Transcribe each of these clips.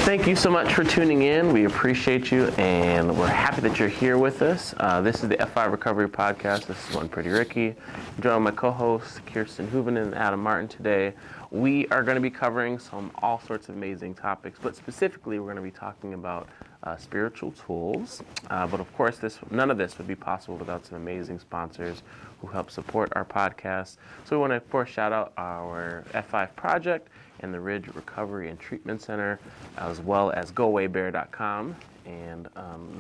Thank you so much for tuning in. We appreciate you, and we're happy that you're here with us. This is the F5 Recovery Podcast. This is One Pretty Ricky. I'm joined by my co-hosts, Kirsten Huovinen and Adam Martin today. We are going to be covering all sorts of amazing topics, but specifically we're going to be talking about spiritual tools. But of course, none of this would be possible without some amazing sponsors who help support our podcast. So we want to, of course, shout out our F5 Project and the Ridge Recovery and Treatment Center, as well as GoAwayBear.com, and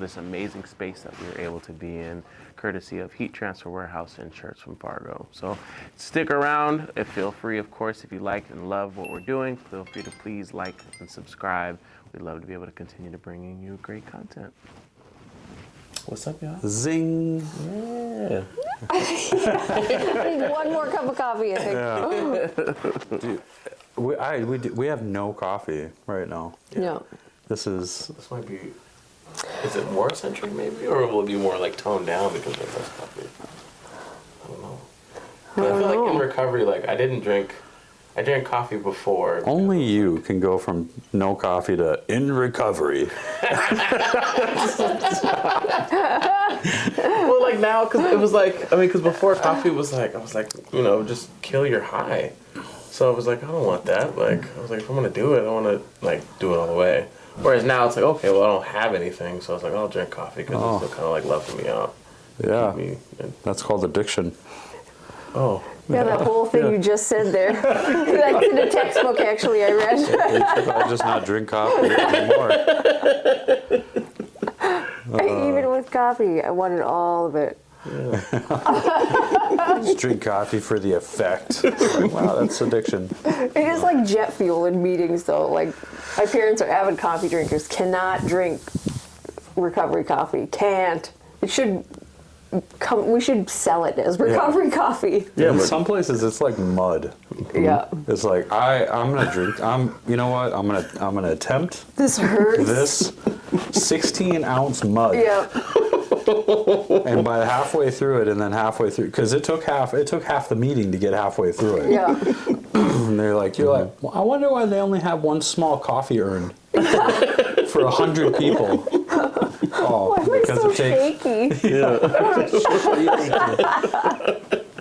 this amazing space that we were able to be in, courtesy of Heat Transfer Warehouse and Church from Fargo. So stick around. Feel free, of course, if you like and love what we're doing, feel free to please like and subscribe. We'd love to be able to continue to bringing you great content. What's up, y'all? Zing. Yeah. I need one more cup of coffee, I think. Yeah. Dude, we have no coffee right now. Yeah. This might be. Is it more centric maybe, or will it be more like toned down because of less coffee? I don't know. But I feel like in recovery, I drank coffee before. Only you can go from no coffee to in recovery. Well, like now, because it was like, because before coffee was like, I was like, just kill your high. So I was like, I don't want that. Like, I was like, if I'm going to do it, I want to, do it all the way. Whereas now it's like, okay, well, I don't have anything. So I was like, I'll drink coffee because it's kind of like leveling me out. Yeah. That's called addiction. Oh. Yeah, that whole thing you just said there. That's in a textbook, actually, I read. You should just not drink coffee anymore. Even with coffee, I wanted all of it. Yeah. Just drink coffee for the effect. Like, wow, that's addiction. It is like jet fuel in meetings, though. Like, my parents are avid coffee drinkers. Cannot drink recovery coffee. Can't. It should we should sell it as recovery coffee. Yeah, but some places it's like mud. Yeah. It's like I'm gonna drink. You know what? I'm gonna attempt. This hurts. This 16-ounce mud. Yeah. And by halfway through it, and then halfway through, because it took half the meeting to get halfway through it. Yeah. And you're like, well, I wonder why they only have one small coffee urn for 100 people. Oh, why am I because so it takes. shaky? Yeah.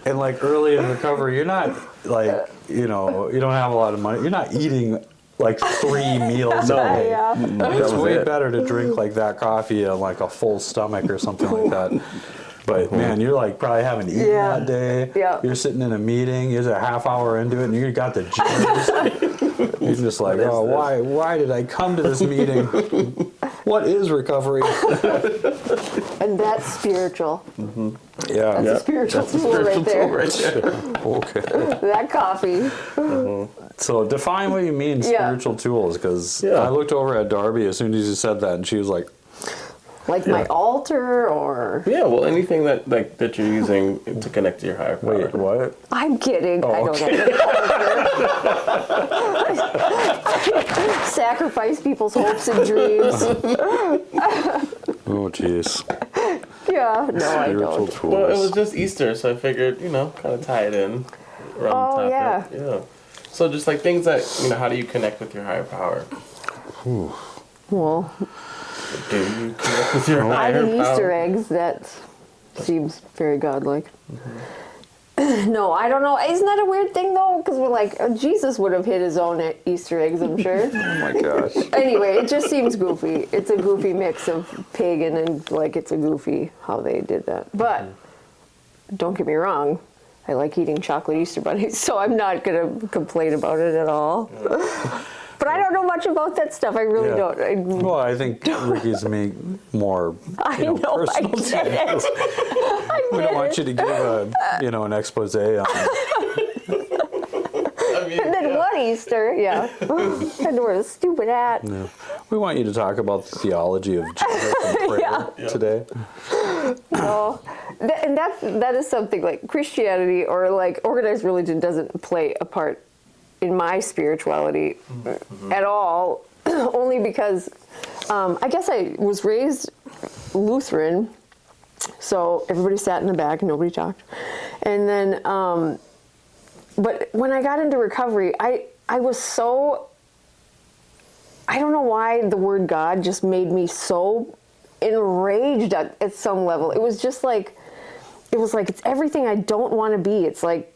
And like early in recovery, you're not like you don't have a lot of money. You're not eating like 3 meals a day. Yeah. It's way better to drink like that coffee on like a full stomach or something like that. But man, you're like probably haven't eaten that day. Yeah. You're sitting in a meeting, you're a half hour into it, and you got the jitters. You're just like, oh, why did I come to this meeting? What is recovery? And that's spiritual. Mm-hmm. Yeah. That's a spiritual tool right there. Okay. That coffee. Mm-hmm. So define what you mean spiritual tools, because I looked over at Darby as soon as you said that, and she was like, my altar, or anything that you're using to connect to your higher power. Wait, what? I'm kidding. I don't know. Sacrifice people's hopes and dreams. Oh, jeez. Yeah, no, I Spiritual don't. tools. Well, it was just Easter, so I figured, kind of tie it in around the topic. Yeah. So just like things that, how do you connect with your higher power? Ooh. Well, do you connect with your higher power? Easter eggs. That seems very godlike. Mm-hmm. No, I don't know. Isn't that a weird thing, though? Because we're like, Jesus would have hid his own Easter eggs, I'm sure. Oh, my gosh. Anyway, it just seems goofy. It's a goofy mix of pagan and, it's a goofy how they did that. But, don't get me wrong, I like eating chocolate Easter bunnies, so I'm not going to complain about it at all. But I don't know much about that stuff. I really don't. Well, I think Ricky's more personal. I get it. We don't want you to give an expose on And then one Easter, I had to wear a stupid hat. Yeah. We want you to talk about the theology of Jesus and prayer today. No, and that is something like Christianity or like organized religion doesn't play a part in my spirituality at all, only because I guess I was raised Lutheran, so everybody sat in the back and nobody talked. And then, but when I got into recovery, I I don't know why the word God just made me so enraged at some level. It was just like, it's everything I don't want to be. It's like,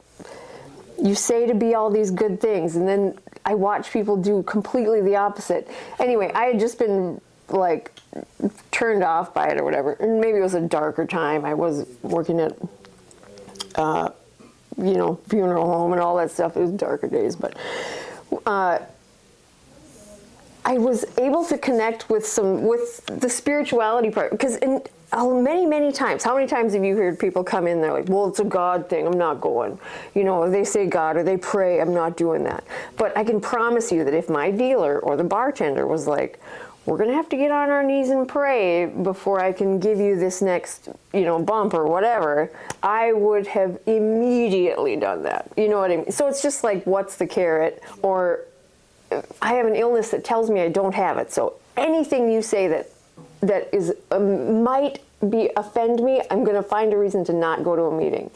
you say to be all these good things, and then I watch people do completely the opposite. Anyway, I had just been like turned off by it or whatever. And maybe it was a darker time. I was working at, funeral home and all that stuff. It was darker days, but I was able to connect with the spirituality part, because many times, how many times have you heard people come in, they're like, well, it's a God thing, I'm not going. They say God or they pray, I'm not doing that. But I can promise you that if my dealer or the bartender was like, we're going to have to get on our knees and pray before I can give you this next, bump or whatever, I would have immediately done that. You know what I mean? So it's just like, what's the carrot? Or I have an illness that tells me I don't have it. So anything you say that is might offend me, I'm going to find a reason to not go to a meeting.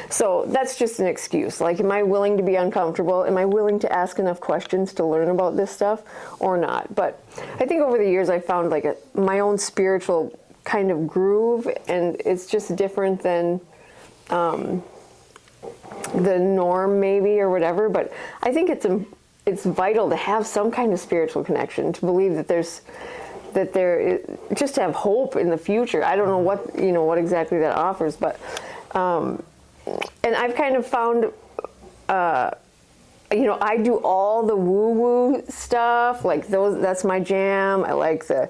So that's just an excuse. Like, am I willing to be uncomfortable? Am I willing to ask enough questions to learn about this stuff or not? But I think over the years I found like my own spiritual kind of groove, and it's just different than the norm maybe or whatever. But I think it's vital to have some kind of spiritual connection, to believe that there is, just to have hope in the future. I don't know what exactly that offers, but and I've kind of found I do all the woo-woo stuff, like that's my jam. I like the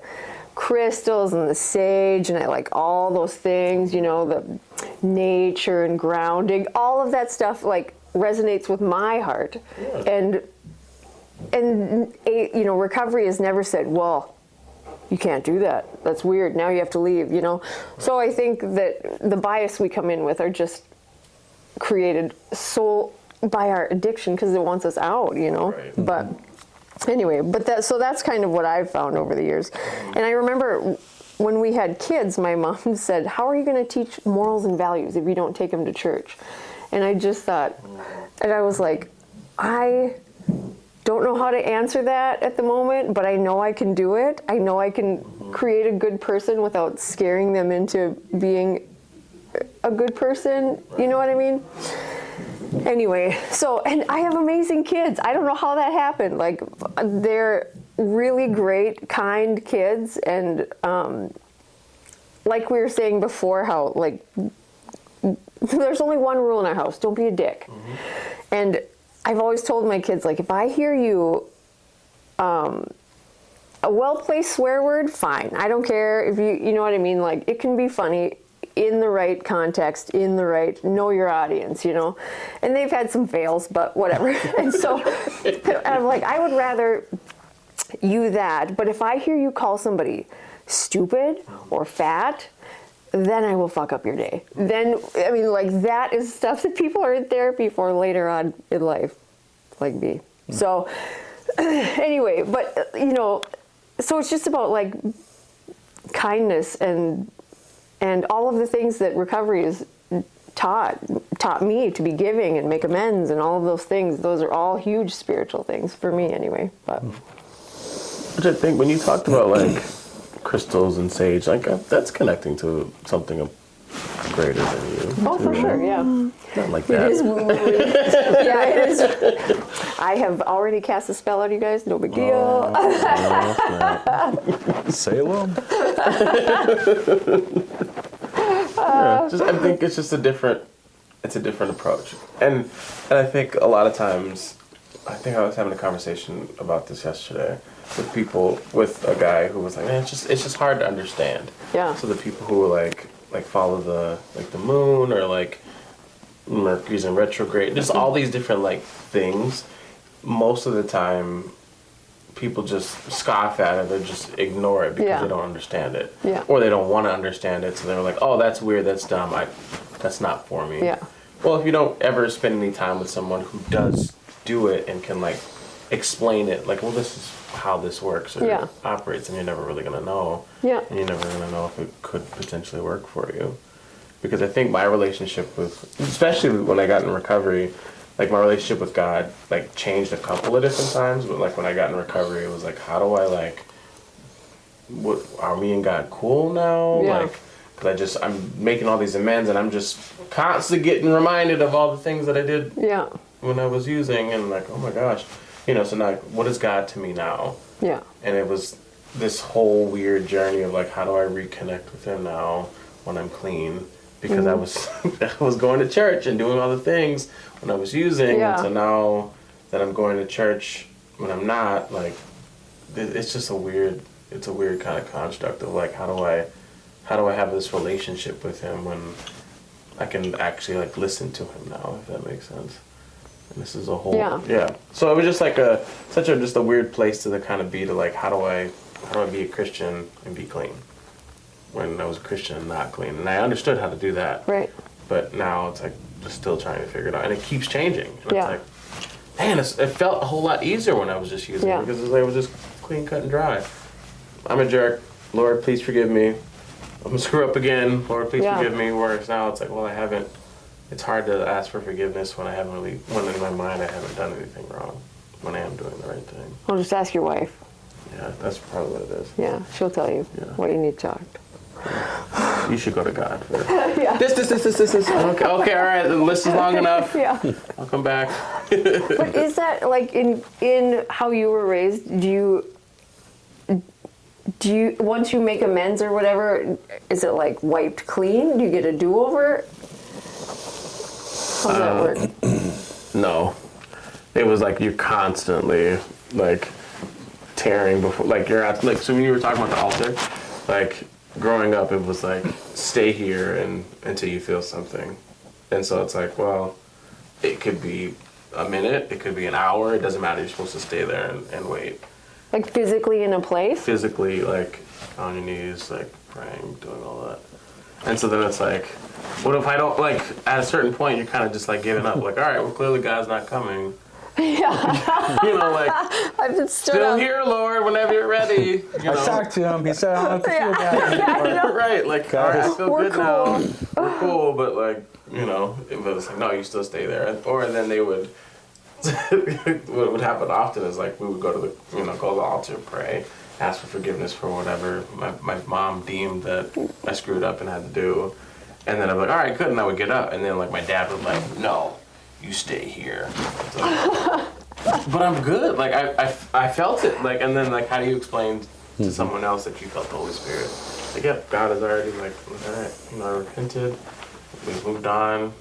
crystals and the sage, and I like all those things, the nature and grounding, all of that stuff like resonates with my heart. Yeah. And recovery has never said, well, you can't do that. That's weird. Now you have to leave, So I think that the bias we come in with are just created by our addiction, because it wants us out, Right. But anyway, so that's kind of what I've found over the years. And I remember when we had kids, my mom said, how are you going to teach morals and values if you don't take them to church? And I just thought, and I was like, I don't know how to answer that at the moment, but I know I can do it. I know I can create a good person without scaring them into being a good person. You know what I mean? Anyway, and I have amazing kids. I don't know how that happened. Like, they're really great, kind kids. And like we were saying before, how like there's only one rule in our house: don't be a dick. Mm-hmm. And I've always told my kids, like, if I hear you a well-placed swear word, fine. I don't care if you know what I mean? Like, it can be funny in the right context, know your audience, And they've had some fails, but whatever. And so I'm like, I would rather you that. But if I hear you call somebody stupid or fat, then I will fuck up your day. Then, I mean, like, that is stuff that people are in therapy for later on in life, like me. So, anyway, but, so it's just about, like, kindness and all of the things that recovery has taught me to be giving and make amends and all of those things. Those are all huge spiritual things for me anyway. But which I think when you talked about, like, crystals and sage, like, that's connecting to something greater than you. Oh, for sure, yeah. Not like that. It is. Yeah, it is. I have already cast a spell on you guys. No big deal. Salem. I think it's just a different approach, and I think a lot of times, I think I was having a conversation about this yesterday with a guy who was like, man, it's just hard to understand. Yeah. So the people who like follow the moon, or like Mercury's in retrograde, just all these different like things, most of the time people just scoff at it or just ignore it because they don't understand it. Yeah. Or they don't want to understand it, so they're like, oh, that's weird, that's dumb, that's not for me. Yeah. Well, if you don't ever spend any time with someone who does do it and can like explain it, like, well, this is how this works or operates, and you're never really going to know. Yeah. And you're never going to know if it could potentially work for you. Because I think my relationship with, especially when I got in recovery, like my relationship with God like changed a couple of different times. But like when I got in recovery, it was like, how do I like, what are me and God cool now? Yeah. Like, cause I'm making all these amends, and I'm just constantly getting reminded of all the things that I did Yeah. when I was using, and like, oh my gosh, so now what is God to me now? Yeah. And it was this whole weird journey of like, how do I reconnect with Him now when I'm clean? Because I was going to church and doing all the things when I was using, Yeah. and so now that I'm going to church when I'm not, like, it's just a weird kind of construct of like, how do I have this relationship with Him when I can actually like listen to Him now, if that makes sense. And this is a whole So it was just like just a weird place to kind of be, to like, how do I be a Christian and be clean when I was a Christian and not clean, and I understood how to do that. Right. But now it's like just still trying to figure it out, and it keeps changing. And Yeah. It's like, man, it felt a whole lot easier when I was just using it, because it was just clean, cut, and dry. I'm a jerk. Lord, please forgive me. I'm gonna screw up again. Lord, please forgive me. Whereas now it's like, well, I haven't. It's hard to ask for forgiveness when when in my mind I haven't done anything wrong, when I am doing the right thing. I'll just ask your wife. Yeah, that's probably what it is. Yeah, she'll tell you what you need talked. You should go to God for Yeah. this. Okay, all right, the list is long enough. Yeah. I'll come back. But is that like in how you were raised? Do you once you make amends or whatever, is it like wiped clean? Do you get a do-over? How does that work? No, it was like you're constantly like tearing before, like you're at, like, so when you were talking about the altar, like growing up, it was like stay here and until you feel something, and so it's like, well, it could be a minute, it could be an hour, it doesn't matter. You're supposed to stay there and wait. Like physically in a place? Physically, like on your knees, like praying, doing all that. And so then it's like, what if I don't, like, at a certain point, you're kind of just like giving up. Like, all right, well, clearly God's not coming. Yeah. Like, I've been still here, Lord, whenever you're ready. I talked to him. He said, I don't have to feel bad anymore. Right, like, all right, I feel We're good now. We're cool, but like, it was like, no, you still stay there. Or then they would, what would happen often is like, we would go to go to the altar, pray, ask for forgiveness for whatever my mom deemed that I screwed up and had to do. And then I'm like, all right, good, and I would get up. And then like my dad would like, no, you stay here. Like, but I'm good. Like I felt it. Like, and then like, how do you explain to someone else that you felt the Holy Spirit? Like, yep, God is already like, all right, I repented, we've moved on,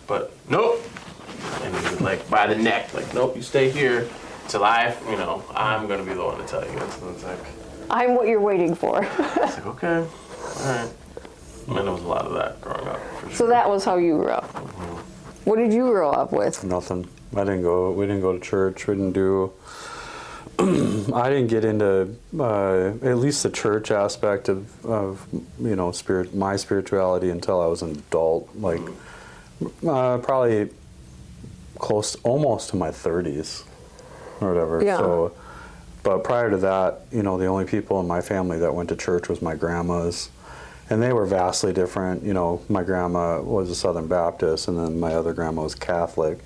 but nope. And he would like by the neck, like, nope, you stay here till I'm gonna be the one to tell you. And so it's like, I'm what you're waiting for. it's like, okay, all right. And there was a lot of that growing up. For sure. So that was how you grew up. What did you grow up with? Nothing. We didn't go to church. We didn't do. I didn't get into at least the church aspect of my spirituality until I was an adult. Like probably almost to my 30s or whatever. Yeah. So, but prior to that, the only people in my family that went to church was my grandmas. And they were vastly different. My grandma was a Southern Baptist, and then my other grandma was Catholic.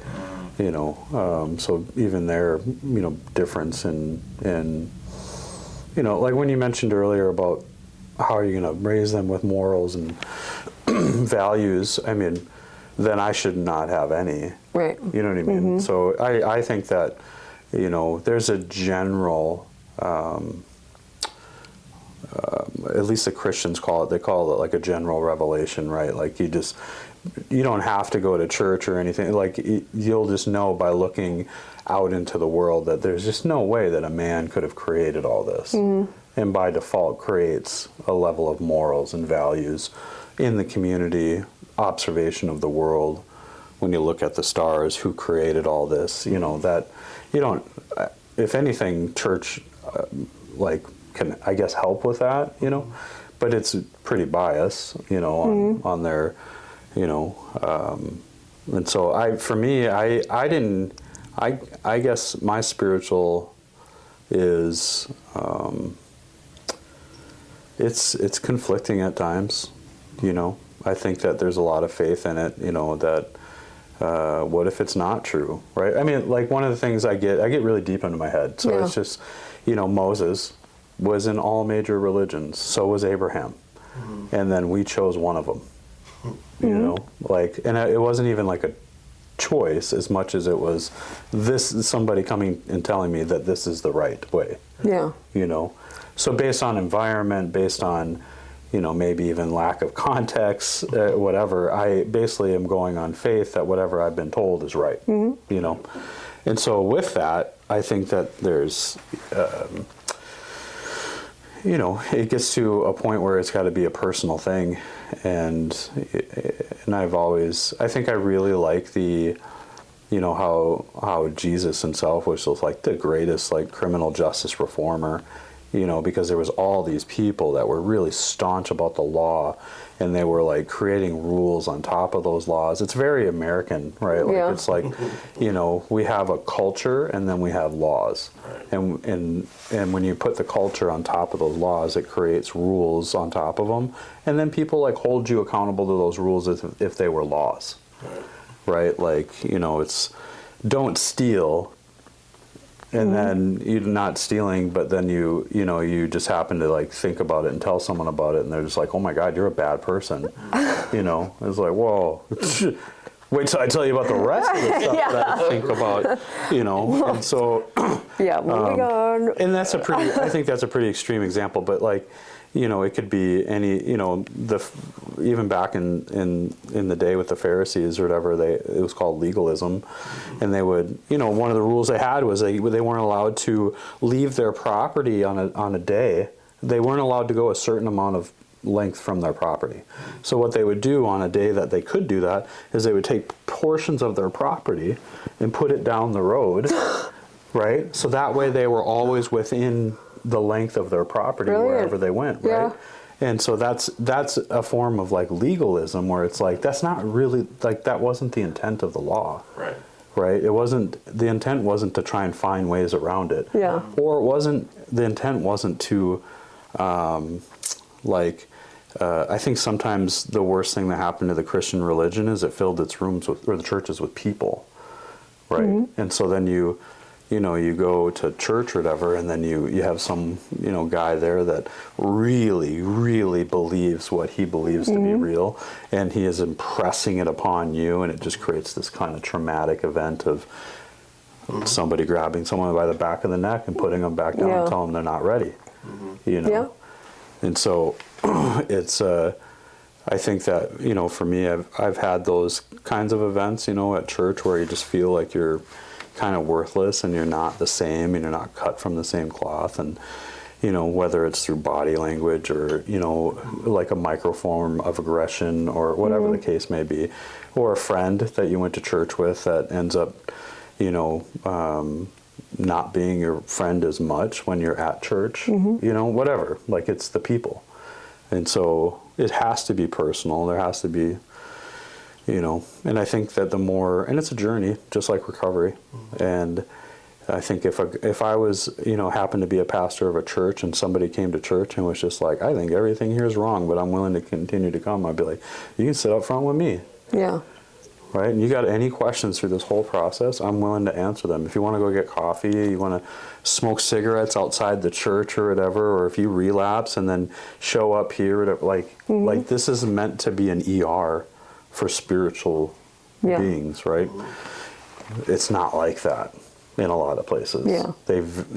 So even their, difference in, like when you mentioned earlier about how are you going to raise them with morals and values, I mean, then I should not have any. Right. You know what I mean? Mm-hmm. So I think that, there's a general, at least the Christians they call it like a general revelation, right? Like you don't have to go to church or anything. Like you'll just know by looking out into the world that there's just no way that a man could have created all this. Mm-hmm. And by default creates a level of morals and values in the community, observation of the world. When you look at the stars, who created all this, that you don't, if anything, church can, I guess, help with that, but it's pretty biased, on their, and so I guess my spiritual is, it's conflicting at times, I think that there's a lot of faith in it, that What if it's not true, right? I mean, like one of the things I get really deep into my head. So it's just, Moses was in all major religions. So was Abraham. And then we chose one of them, and it wasn't even like a choice as much as it was somebody coming and telling me that this is the right way. Yeah. So based on environment, based on, maybe even lack of context, whatever, I basically am going on faith that whatever I've been told is right, And so with that, I think that there's, it gets to a point where it's got to be a personal thing. And I think I really like the, how Jesus himself was just like the greatest like criminal justice reformer, because there was all these people that were really staunch about the law, and they were like creating rules on top of those laws. It's very American, right? Like it's like, we have a culture and then we have laws. And when you put the culture on top of those laws, it creates rules on top of them. And then people like hold you accountable to those rules as if they were laws, right? Like, it's don't steal. And then you're not stealing, but then you just happen to like think about it and tell someone about it, and they're just like, "Oh my God, you're a bad person." It's like, whoa. Wait till I tell you about the rest of the stuff that I think about, And so, moving on. And I think that's a pretty extreme example, but like, it could be any, even back in the day with the Pharisees or whatever, it was called legalism, and they would, one of the rules they had was they weren't allowed to leave their property on a day. They weren't allowed to go a certain amount of length from their property. So what they would do on a day that they could do that is they would take portions of their property and put it down the road, right? So that way they were always within the length of their property wherever they went, right? Yeah. And so that's a form of like legalism where it's like that's not really like that wasn't the intent of the law. Right? The intent wasn't to try and find ways around it. Yeah. Or the intent wasn't to I think sometimes the worst thing that happened to the Christian religion is it filled its rooms or the churches with people. Right? And so then you go to church or whatever, and then you have some, guy there that really, really believes what he believes to be real, and he is impressing it upon you, and it just creates this kind of traumatic event of somebody grabbing someone by the back of the neck and putting them back down and telling them they're not ready, Yeah. And so it's, I think that, for me, I've had those kinds of events, at church where you just feel like you're kind of worthless and you're not the same and you're not cut from the same cloth, and whether it's through body language or like a microform of aggression or whatever the case may be, or a friend that you went to church with that ends up not being your friend as much when you're at church, whatever, like it's the people. And so it has to be personal. There has to be and I think that the more, and it's a journey, just like recovery. And I think if I was, happened to be a pastor of a church and somebody came to church and was just like, I think everything here is wrong, but I'm willing to continue to come, I'd be like, you can sit up front with me. Yeah. Right? And you got any questions through this whole process, I'm willing to answer them. If you want to go get coffee, you want to smoke cigarettes outside the church or whatever, or if you relapse and then show up here, like this is meant to be an ER for spiritual beings, right? It's not like that in a lot of places. Yeah. They've,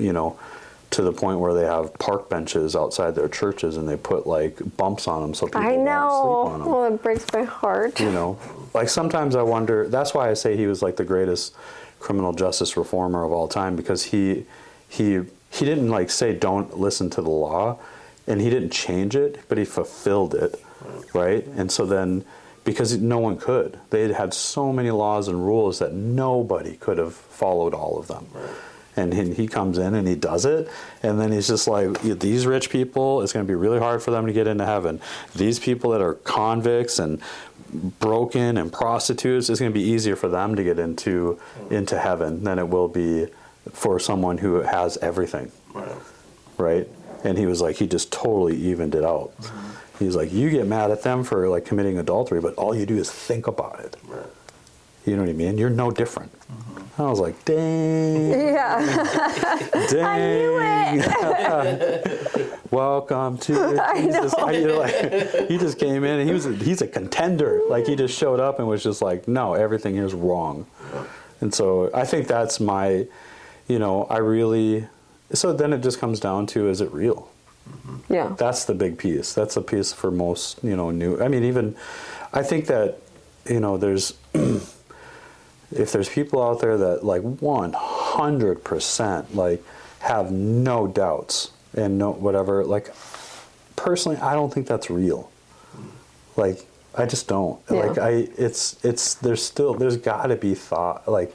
to the point where they have park benches outside their churches and they put like bumps on them so people won't sleep on them. Well, it breaks my heart. Like sometimes I wonder, that's why I say he was like the greatest criminal justice reformer of all time, because he didn't like say don't listen to the law, and he didn't change it, but he fulfilled it, right? And so then, because no one could. They had so many laws and rules that nobody could have followed all of them. Right. And he comes in and he does it, and then he's just like, these rich people, it's going to be really hard for them to get into heaven. These people that are convicts and broken and prostitutes, it's going to be easier for them to get into heaven than it will be for someone who has everything. Right? And he was like, he just totally evened it out. He's like, you get mad at them for like committing adultery, but all you do is think about it. Right. You know what I mean? You're no different. I was like, dang. Yeah. Dang. I knew it. Welcome to Jesus. He just came in and he's a contender. Like he just showed up and was just like, no, everything here's wrong. And so I think that's my, so then it just comes down to, is it real? Yeah. That's the big piece. That's a piece for most, new. I mean, even, I think that, there's, if there's people out there that like 100% like have no doubts and no whatever, like personally, I don't think that's real. Like, I just don't. Yeah. Like, there's gotta be thought, like,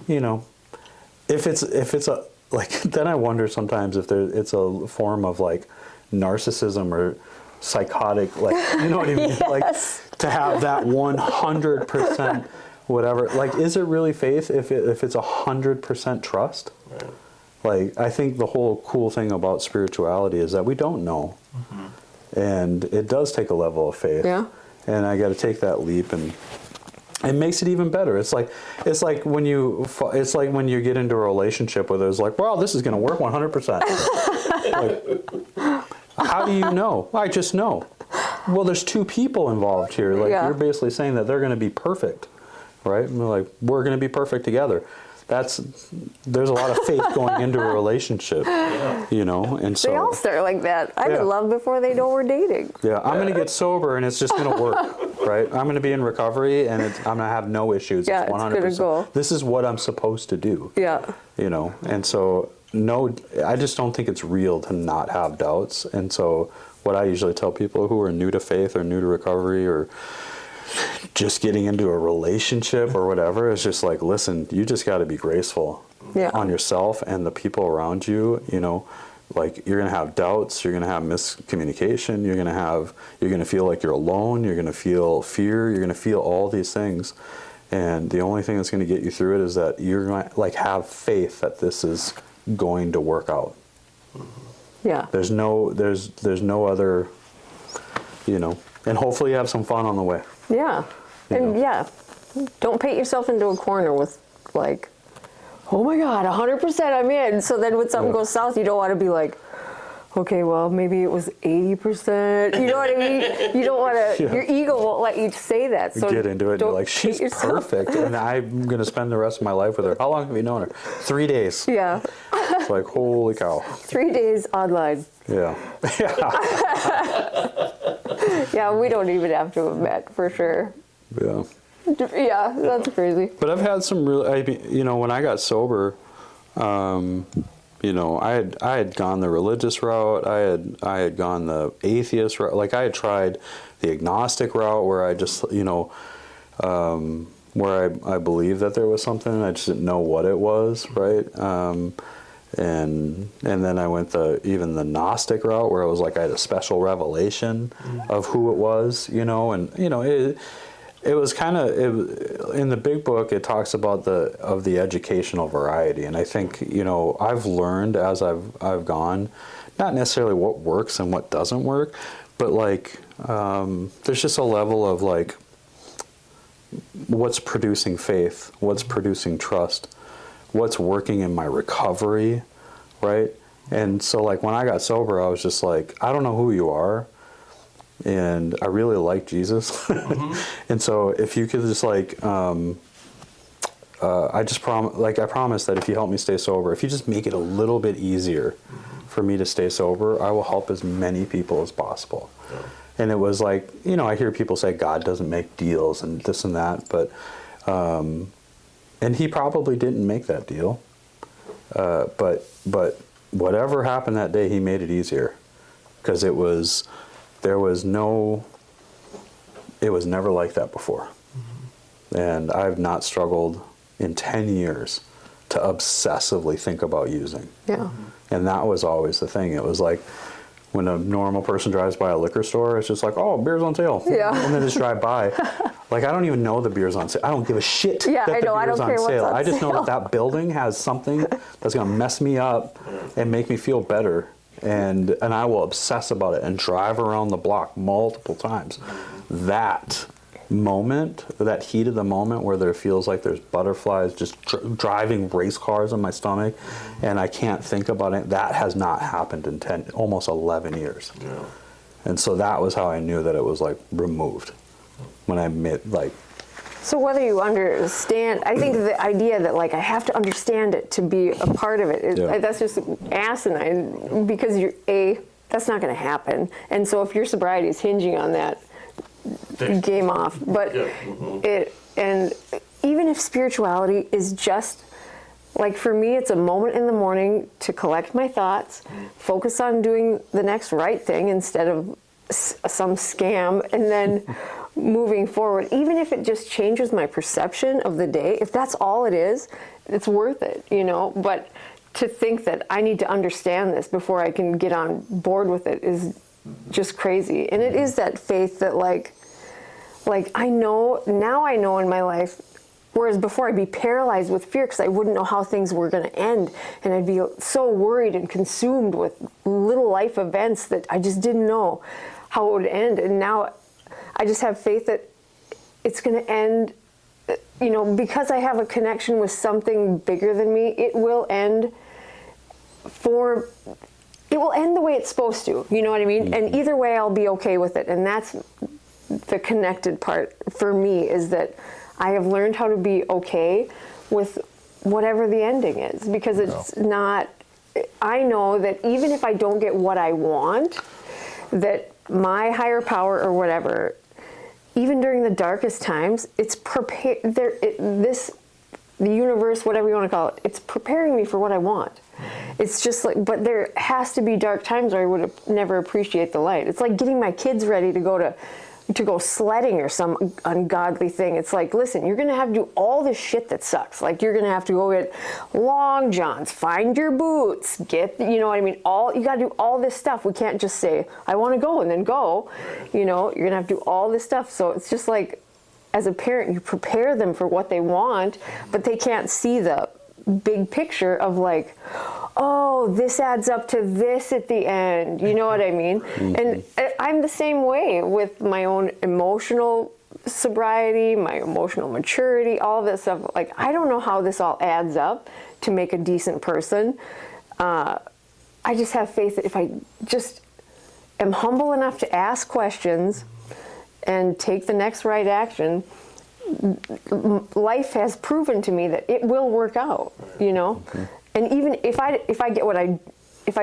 if it's a, like, then I wonder sometimes if it's a form of like narcissism or psychotic, like, you know what I mean? Yes. Like, to have that 100% whatever, like, is it really faith if it's 100% trust? Right. Like, I think the whole cool thing about spirituality is that we don't know. And it does take a level of faith. Yeah. And I got to take that leap, and it makes it even better. It's like when you get into a relationship where there's like, well, this is going to work 100%. Like, how do you know? I just know. Well, there's two people involved here. Like, Yeah. you're basically saying that they're going to be perfect, right? And we're going to be perfect together. There's a lot of faith going into a relationship, and so They all start like that. I'm Yeah. in love before they know we're dating. yeah, I'm going to get sober and it's just going to work, right? I'm going to be in recovery and I'm going to have no issues. Yeah, it's it's 100%. gonna go. This is what I'm supposed to do. Yeah. And so no, I just don't think it's real to not have doubts. And so what I usually tell people who are new to faith or new to recovery or just getting into a relationship or whatever is just like, listen, you just got to be graceful on yourself and the people around you. Like, you're going to have doubts, you're going to have miscommunication, you're going to feel like you're alone, you're going to feel fear, you're going to feel all these things. And the only thing that's going to get you through it is that you're going to like have faith that this is going to work out. Yeah. There's no other, and hopefully you have some fun on the way. Yeah. And yeah, don't paint yourself into a corner with like, oh my God, 100% I'm in. So then when something goes south, you don't want to be like, okay, well, maybe it was 80%. You know what I mean? You don't want to, your ego won't let you say that. So get into it and you're like, she's perfect. And I'm going to spend the rest of my life with her. How long have you known her? 3 days. Yeah. It's like, holy cow. 3 days online. Yeah. Yeah, we don't even have to have met for sure. Yeah. Yeah, that's crazy. But I've had some when I got sober, I had gone the religious route. I had gone the atheist route. Like, I had tried the agnostic route where I just, where I believed that there was something and I just didn't know what it was, right? And then I went even the Gnostic route where it was like I had a special revelation of who it was, it was kind of, in the big book, it talks about the educational variety. And I think, I've learned as I've gone, not necessarily what works and what doesn't work, but like, there's just a level of like, what's producing faith, what's producing trust, what's working in my recovery, right? And so like when I got sober, I was just like, I don't know who you are. And I really like Jesus. And so if you could just like, I promise that if you help me stay sober, if you just make it a little bit easier for me to stay sober, I will help as many people as possible. Yeah. And it was like, I hear people say God doesn't make deals and this and that, but, and he probably didn't make that deal. But whatever happened that day, he made it easier because it was never like that before. And I've not struggled in 10 years to obsessively think about using. Yeah. And that was always the thing. It was like when a normal person drives by a liquor store, it's just like, oh, beer's on sale. Yeah. And then just drive by. Like, I don't even know the beer's on sale. I don't give a shit Yeah, that I know. the I beer's don't on care what's sale. on I just know sale. that building has something that's going to mess me up and make me feel better. And I will obsess about it and drive around the block multiple times. That moment, that heat of the moment where there feels like there's butterflies just driving race cars in my stomach, and I can't think about it. That has not happened in almost 11 years. Yeah. And so that was how I knew that it was like removed. When I like. So whether you understand, I think the idea that like I have to understand it to be a part of it, that's just asinine, because that's not going to happen. And so if your sobriety is hinging on that, game off. But and even if spirituality is just, like for me, it's a moment in the morning to collect my thoughts, focus on doing the next right thing instead of some scam, and then moving forward. Even if it just changes my perception of the day, if that's all it is, it's worth it, you know. But to think that I need to understand this before I can get on board with it is just crazy. And it is that faith that like I know in my life, whereas before I'd be paralyzed with fear because I wouldn't know how things were going to end, and I'd be so worried and consumed with little life events that I just didn't know how it would end. And now I just have faith that it's going to end, you know, because I have a connection with something bigger than me. It will end the way it's supposed to, you know what I mean? And either way, I'll be okay with it. And that's the connected part for me, is that I have learned how to be okay with whatever the ending is, because it's not, I know that even if I don't get what I want, that my higher power or whatever, even during the darkest times, it's prepared, the universe, whatever you want to call it, it's preparing me for what I want. It's just like, but there has to be dark times or I would never appreciate the light. It's like getting my kids ready to go sledding or some ungodly thing. It's like, listen, you're going to have to do all this shit that sucks. Like, you're going to have to go get long johns, find your boots, you know what I mean? You got to do all this stuff. We can't just say, I want to go, and then go. You know, you're going to have to do all this stuff. So it's just like, as a parent, you prepare them for what they want, but they can't see the big picture of like, oh, this adds up to this at the end. You know what I mean? And I'm the same way with my own emotional sobriety, my emotional maturity, all this stuff. Like, I don't know how this all adds up to make a decent person. I just have faith that if I just am humble enough to ask questions and take the next right action, life has proven to me that it will work out, you know? And even if I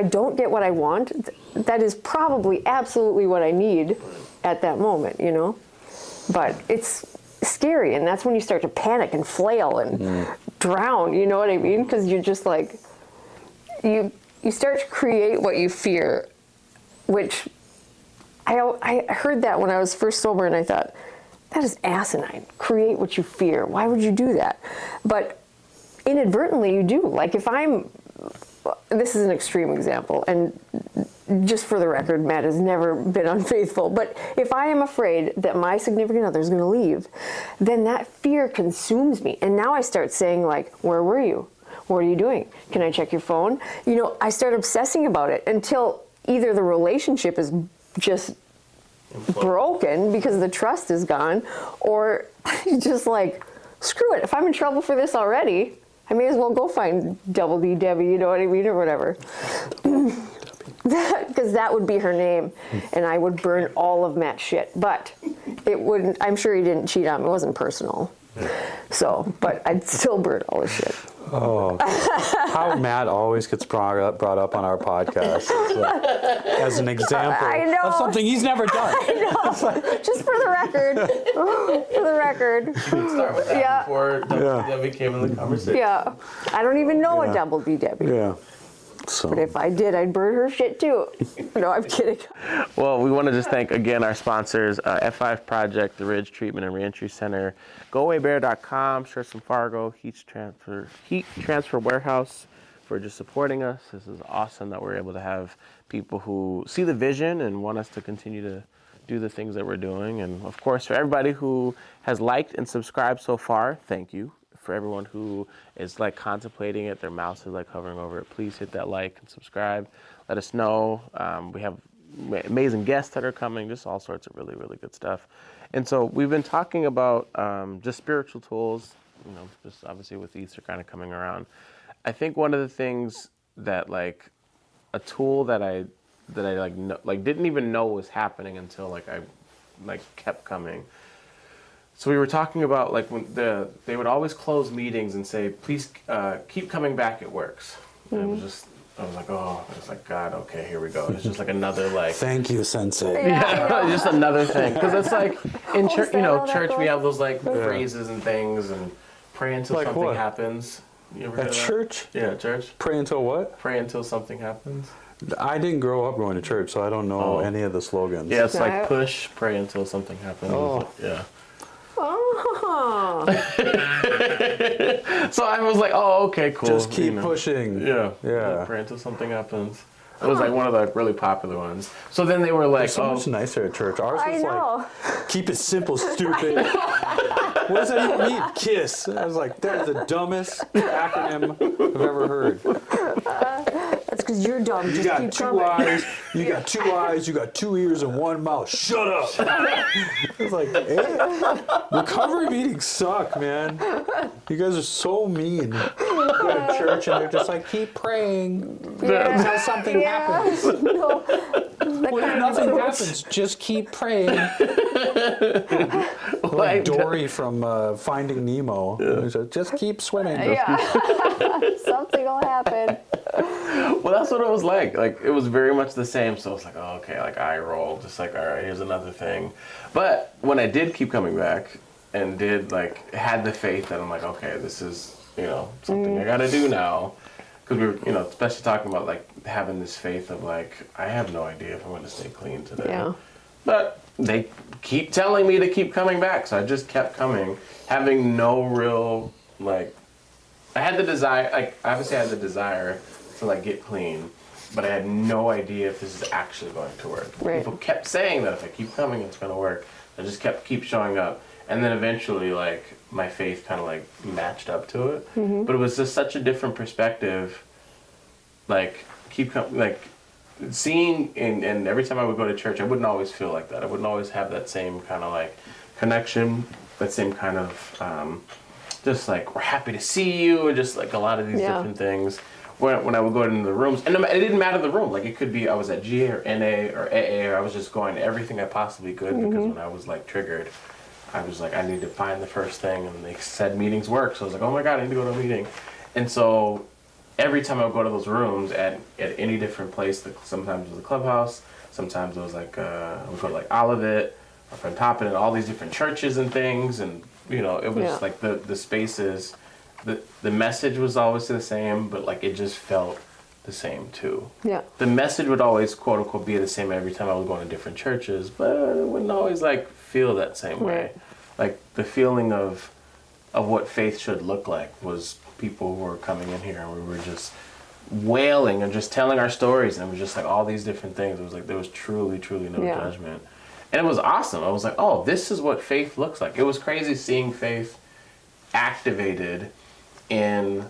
don't get what I want, that is probably absolutely what I need at that moment, you know? But it's scary, and that's when you start to panic and flail and drown, you know what I mean? Because you're just like, you start to create what you fear, which I heard that when I was first sober, and I thought, that is asinine. Create what you fear. Why would you do that? But inadvertently you do. Like, this is an extreme example, and just for the record, Matt has never been unfaithful, but if I am afraid that my significant other is going to leave, then that fear consumes me. And now I start saying, like, where were you? What are you doing? Can I check your phone? You know, I start obsessing about it until either the relationship is just broken because the trust is gone, or just like, screw it. If I'm in trouble for this already, I may as well go find Double D Debbie, you know what I mean, or whatever. Because that would be her name, and I would burn all of Matt's shit. But it wouldn't, I'm sure he didn't cheat on me. It wasn't personal. So, but I'd still burn all his shit. Oh, how Matt always gets brought up on our podcast as an example of something he's never done. I know. Just for the record. For the record. Start with that before Double D Debbie came in the conversation. Yeah. I don't even know a Double D Debbie. Yeah. So. But if I did, I'd burn her shit too. No, I'm kidding. Well, we want to just thank again our sponsors, F5 Project, the Ridge Treatment and Reentry Center, GoAwayBear.com, Sherson Fargo, Heat Transfer Warehouse for just supporting us. This is awesome that we're able to have people who see the vision and want us to continue to do the things that we're doing. And of course, for everybody who has liked and subscribed so far, thank you. For everyone who is like contemplating it, their mouse is like hovering over it, please hit that like and subscribe. Let us know. We have amazing guests that are coming, just all sorts of really, really good stuff. And so we've been talking about just spiritual tools, just obviously with Easter kind of coming around. I think one of the things that like a tool that I didn't even know was happening until I kept coming. So we were talking about like when they would always close meetings and say, please keep coming back, it works. And it was just, I was like, oh, it's like, God, okay, here we go. It's just like another like. Thank you, Sensei. Yeah, just another thing. Because it's like in church, church we goes? have those like phrases and things and pray until Like something what? happens. You ever heard At of that? church? Yeah, church. Pray until what? Pray until something happens. I didn't grow up going to church, so I don't know any of the slogans. Yeah, it's Yeah. like push, pray until something happens. Oh. Yeah. Oh. So I was like, oh, okay, cool. Just keep pushing. Yeah. Yeah. Pray until something happens. It was like one of the really popular ones. So then they were like, It's so much nicer at church. Ours I is know. like, keep it simple, stupid. What does that even mean? KISS. I was like, that is the dumbest acronym I've ever heard. That's because you're dumb. You Just got keep two coming. eyes, you got 2 eyes, you got 2 ears and 1 mouth. Shut up. It's like, recovery meetings suck, man. You guys are so mean. You go to church and they're just like, keep praying until something happens. No. Well, if nothing happens, just keep praying. Like Dory from Finding Nemo. Just keep swimming. Yeah. Something will happen. well, that's what it was like. Like, it was very much the same. So it's like, oh, okay, like eye roll. Just like, all right, here's another thing. But when I did keep coming back and had the faith that I'm like, okay, this is, something I got to do now. Because we were, especially talking about like having this faith of like, I have no idea if I'm going to stay clean today. Yeah. But they keep telling me to keep coming back. So I just kept coming, having no real, like, I had the desire, like, obviously I had the desire to like get clean, but I had no idea if this is actually going to work. Right. People kept saying that if I keep coming, it's going to work. I just keep showing up. And then eventually, like, my faith kind of like matched up to it. Mm-hmm. But it was just such a different perspective. Like, seeing, and every time I would go to church, I wouldn't always feel like that. I wouldn't always have that same kind of like connection, that same kind of, just like, we're happy to see you, and just like a lot of these different things. When I would go into the rooms, and it didn't matter the room. Like, it could be I was at GA or NA or AA, or I was just going to everything I possibly could, because when I was like triggered, I was like, I need to find the first thing, and they said meetings work, so I was like, oh my God, I need to go to a meeting. And so every time I would go to those rooms at any different place, sometimes it was a clubhouse, sometimes it was like, I would go to like Olivet, or From Top and all these different churches and things, and it was like the spaces, the message was always the same, but like it just felt the same too. Yeah. The message would always, quote unquote, be the same every time I was going to different churches, but it wouldn't always like feel that same way. Right. Like the feeling of what faith should look like was people who were coming in here and we were just wailing and just telling our stories, and it was just like all these different things. It was like there was truly no judgment. And it was awesome. I was like, oh, this is what faith looks like. It was crazy seeing faith activated in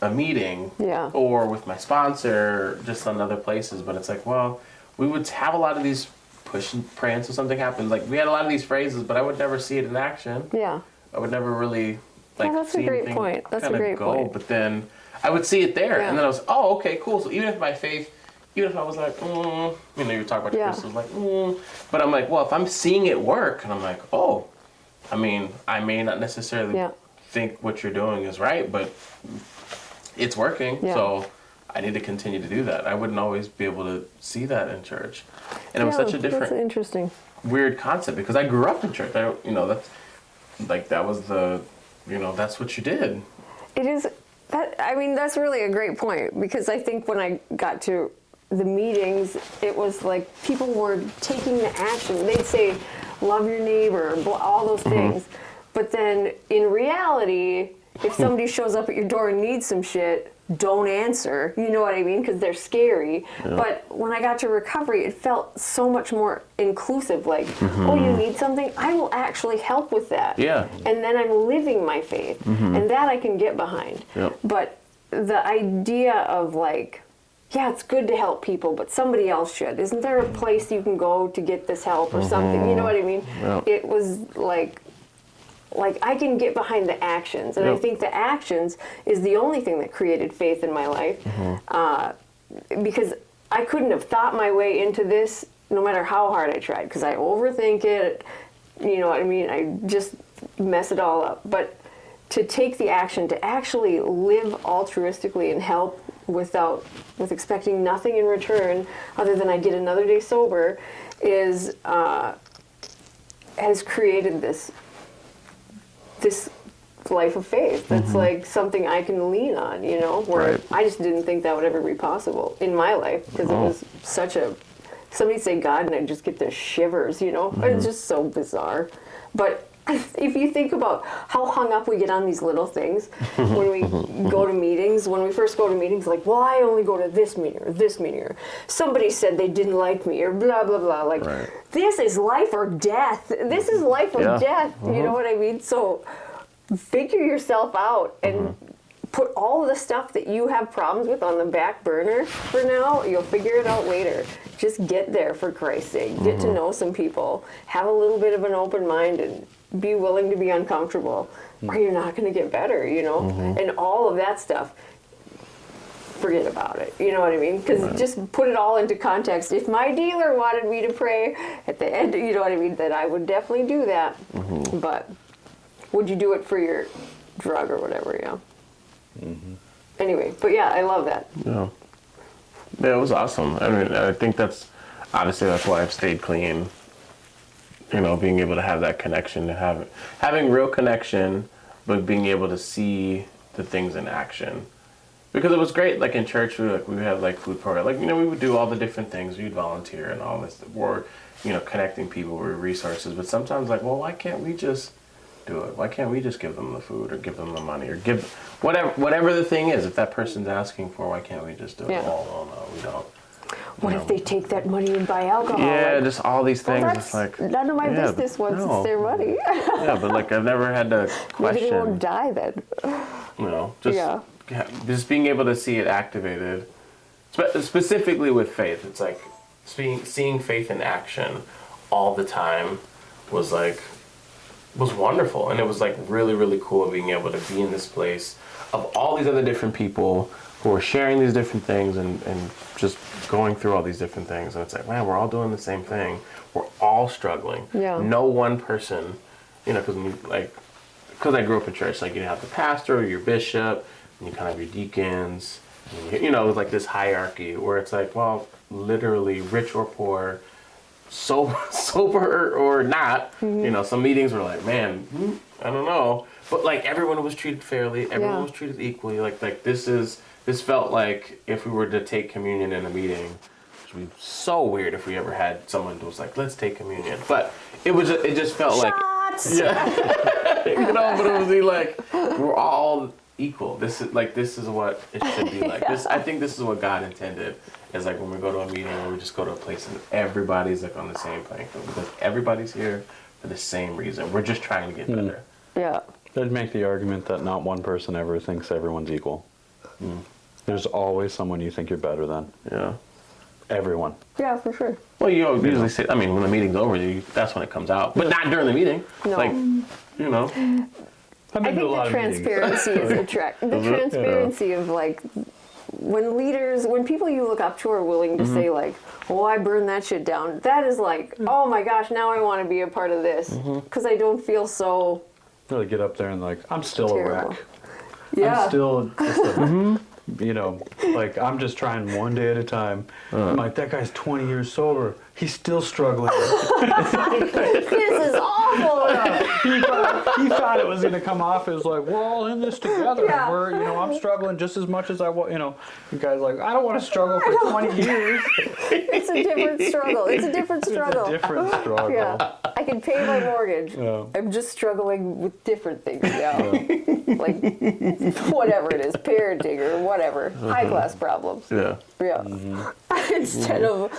a meeting or with my sponsor, just on other places. But it's like, well, we would have a lot of these push and pray until something happens. Like, we had a lot of these phrases, but I would never see it in action. Yeah. I would never really that's see a great anything point. That's a kinda great go. point. But then I would see it there, and then I was, oh, okay, cool. So even if my faith, even if I was like, you were talking about your crystals, like, but I'm like, well, if I'm seeing it work, and I'm like, oh, I mean, I may not necessarily think what you're doing is right, but it's working, so I need to continue to do that. I wouldn't always be able to see that in church, and it was such a different, that's interesting, weird concept, because I grew up in church. That's like, that was the, that's what you did. It is that. I mean, that's really a great point, because I think when I got to the meetings, it was like people were taking the action. They'd say, "Love your neighbor," all those things, but then in reality, if somebody shows up at your door and needs some shit, don't answer. You know what I mean? Because they're scary. Yeah. But when I got to recovery, it felt so much more inclusive. Like, oh, you need something? I will actually help with that. Yeah. And then I'm living my faith. And that I can get behind. Yep. But the idea of like yeah, it's good to help people, but somebody else should. Isn't there a place you can go to get this help or something? You know what I mean? Yeah. It was like I can get behind the actions, and I think the actions is the only thing that created faith in my life, because I couldn't have thought my way into this no matter how hard I tried, because I overthink it, you know what I mean? I just mess it all up. But to take the action, to actually live altruistically and help with expecting nothing in return other than I get another day sober, has created this life of faith that's like something I can lean on, you know, where Right. I just didn't think that would ever be possible in my life, because it was such somebody say God and I just get the shivers, you know. It's just so bizarre. But if you think about how hung up we get on these little things when we go to meetings, when we first go to meetings, like, well, I only go to this meeting or somebody said they didn't like me or blah, blah, blah. Like, this is life or death. This is life or death. You know what I mean? So figure yourself out and put all of the stuff that you have problems with on the back burner for now. You'll figure it out later. Just get there, for Christ's sake. Get to know some people. Have a little bit of an open mind and be willing to be uncomfortable, or you're not going to get better, you know? And all of that stuff, forget about it. You know what I mean? Because just put it all into context. If my dealer wanted me to pray at the end, you know what I mean, then I would definitely do that. But would you do it for your drug or whatever, yeah? Anyway, but yeah, I love that. Yeah, it was awesome. I mean, I think that's why I've stayed clean. You know, being able to have that connection, having real connection, but being able to see the things in action. Because it was great, like in church, we had like food program, like, you know, we would do all the different things, we'd volunteer and all this, or, you know, connecting people with resources. But sometimes, like, well, why can't we just do it? Why can't we just give them the food or give them the money or give whatever the thing is? If that person's asking for, why can't we just do it? Yeah. Oh, no, we don't. What if they take that money and buy alcohol? Yeah, like, just all these things. well, It's like none of my business once it's their money. Yeah, but like I've never had to question. Maybe they won't die then. You know, just being able to see it activated, specifically with faith. It's like seeing faith in action all the time was wonderful, and it was like really, really cool being able to be in this place of all these other different people who are sharing these different things and just going through all these different things. And it's like, man, we're all doing the same thing. We're all struggling. Yeah. No one person, you know, because I grew up in church, like you have the pastor, your bishop, and you kind of have your deacons. And you know, it was like this hierarchy where it's like, well, literally rich or poor, sober or not. You know, some meetings were like, man, I don't know. But like everyone was treated fairly. Everyone was treated equally. Like this felt like if we were to take communion in a meeting, which would be so weird if we ever had someone who was like, let's take communion. But it just felt Shots! like, yeah, you know. But it was like we're all equal. This is what it should be like. I think this is what God intended. Is like when we go to a meeting, or we just go to a place and everybody's like on the same playing field because everybody's here for the same reason. We're just trying to get better. Yeah. I'd make the argument that not one person ever thinks everyone's equal. There's always someone you think you're better than. Yeah. Everyone. Yeah, for sure. Well, you usually say, I mean, when the meeting's over, that's when it comes out. But not during the meeting. No. Like, you know. I've I been to a think lot the of meetings. transparency is the transparency of like when people you look up to are willing to say like, oh, I burned that shit down. That is like, oh my gosh, now I want to be a part of this because I don't feel so Really get up there and like, I'm still terrible. a wreck. Yeah. I'm still just a, you know, like I'm just trying one day at a time. I'm like, that guy's 20 years sober. He's still struggling. This is awful. He thought it was going to come off as like, we're all in this together. Yeah. We're, you know, I'm struggling just as much as I want. You know, the guy's like, I don't want to struggle for 20 years. It's a different struggle. It's a different struggle. It's a different struggle. Yeah. I can pay my mortgage. Yeah. I'm just struggling with different things now. Like whatever it is, parenting or whatever. High class problems. Yeah. Yeah. Instead of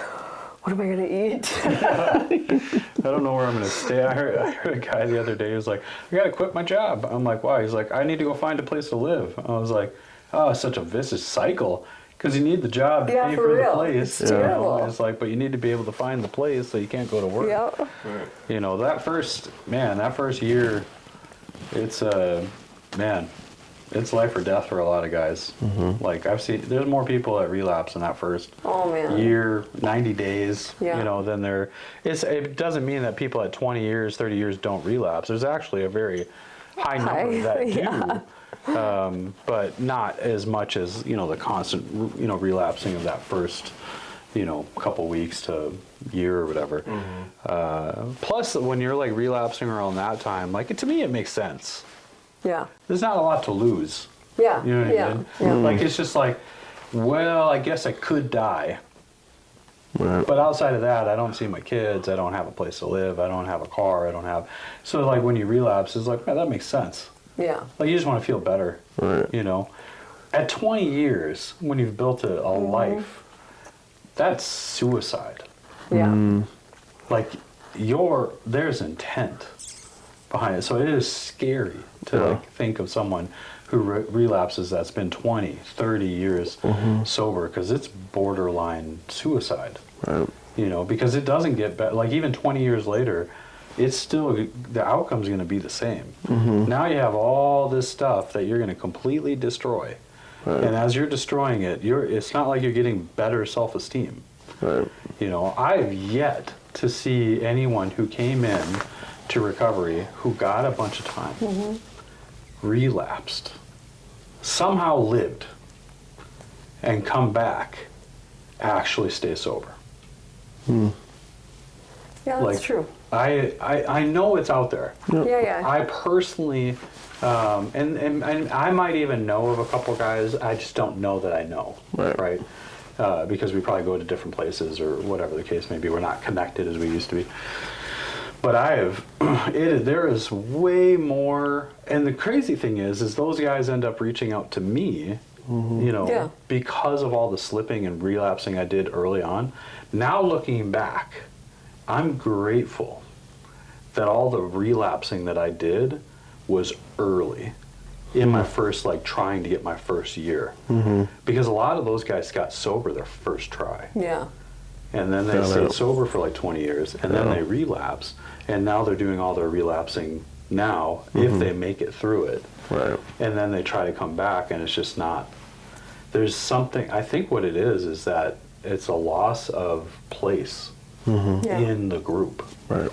what am I gonna eat? I don't know where I'm going to stay. I heard a guy the other day who was like, I got to quit my job. I'm like, why? He's like, I need to go find a place to live. I was like, oh, it's such a vicious cycle. Because you need the job to pay for for the real. place. It's terrible. It's like, but you need to be able to find the place, so you can't go to work. Yep. You know, that first year, it's it's life or death for a lot of guys. Like I've seen, there's more people that relapse in that first Oh man. year, 90 days, Yeah. you know, than there. It doesn't mean that people at 20 years, 30 years don't relapse. There's actually a very high number that do. Yeah. But not as much as, you know, the constant, you know, relapsing of that first, you know, couple weeks to year or whatever. Plus, when you're like relapsing around that time, like to me, it makes sense. Yeah. There's not a lot to lose. Yeah. You know what yeah. I mean? Yeah. Like it's just like, well, I guess I could die. Right. But outside of that, I don't see my kids. I don't have a place to live. I don't have a car. I don't have. So like when you relapse, it's like, man, that makes sense. Yeah. Like you just want to feel better. Right. You know, at 20 years, when you've built a life, that's suicide. Yeah. Like there's intent behind it. So it is scary to Yeah. like think of someone who relapses that's been 20, 30 years sober, because it's borderline suicide. Right. You know, because it doesn't get better. Like even 20 years later, it's still, the outcome's going to be the same. Now you have all this stuff that you're going to completely destroy. Right. And as you're destroying it, it's not like you're getting better self-esteem. Right. You know, I've yet to see anyone who came in to recovery who got a bunch of time, relapsed, somehow lived, and come back, actually stay sober. Yeah, that's Like, true. I know it's out there. Yeah, yeah. I personally, and I might even know of a couple guys, I just don't know that I know, Right. Because we probably go to different places or whatever the case may be. We're not connected as we used to be. But there is way more, and the crazy thing is those guys end up reaching out to me, you know, Yeah. because of all the slipping and relapsing I did early on. Now looking back, I'm grateful that all the relapsing that I did was early in my first, like trying to get my first year. Because a lot of those guys got sober their first try. Yeah. And then they Yeah, stayed right. sober for like 20 years, and then Yeah. they relapse, and now they're doing all their relapsing now, if they make it through it. Right. And then they try to come back, and it's just not. There's something, I think what it is that it's a loss of place Yeah. in the group. Right.